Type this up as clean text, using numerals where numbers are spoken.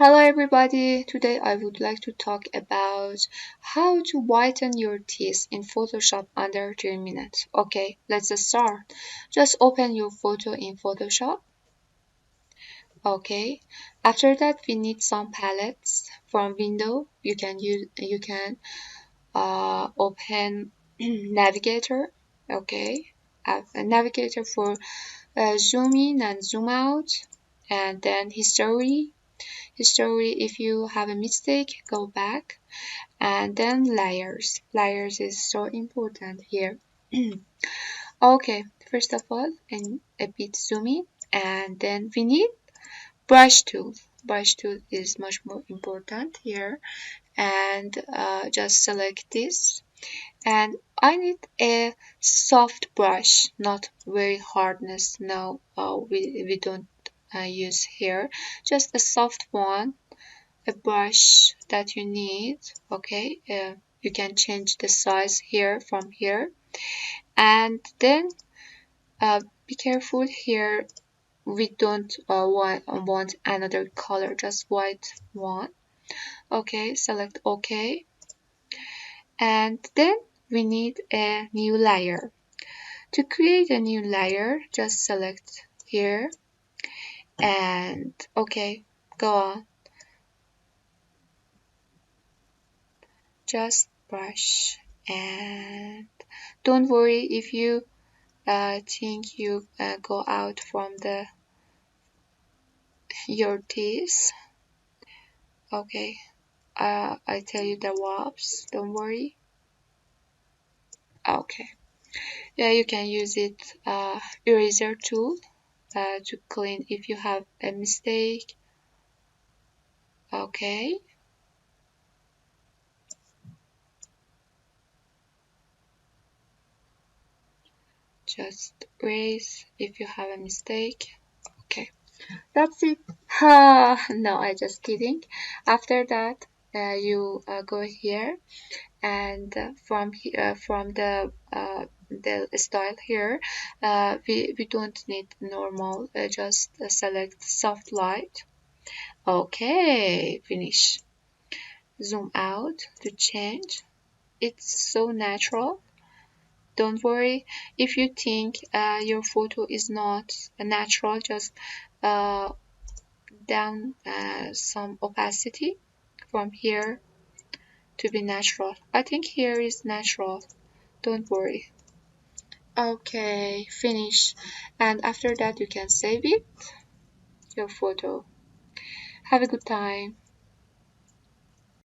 Hello everybody, today I would like to talk about how to whiten your teeth in Photoshop under 3 minutes. Okay, let's start. Just open your photo in Photoshop. Okay, after that we need some palettes from window. You can open navigator. Okay, a navigator for zoom in and zoom out, and then history. If you have a mistake, go back, and then layers is so important here. Okay, first of all, and a bit zoom in, and then we need brush tool is much more important here, and just select this, and I need a soft brush, not very hardness. No, we don't use here, just a soft one, a brush that you need. Okay, you can change the size here from here, and then be careful here, we don't want another color, just white one. Okay, select OK, and then we need a new layer. To create a new layer, just select here, and okay, go on, just brush, and don't worry if you think you go out from the your teeth. Okay, I tell you the wobs, don't worry. Okay, yeah, you can use it eraser tool to clean if you have a mistake. Okay, just erase if you have a mistake. Okay, that's it. No, I just kidding. After that, you go here, and from the style here, we don't need normal. Just select soft light. Okay, finish. Zoom out to change. It's so natural. Don't worry if you think your photo is not natural. Just uh, down some opacity from here to be natural. I think here is natural. Don't worry. Okay, finish. And after that you can save it, your photo. Have a good time.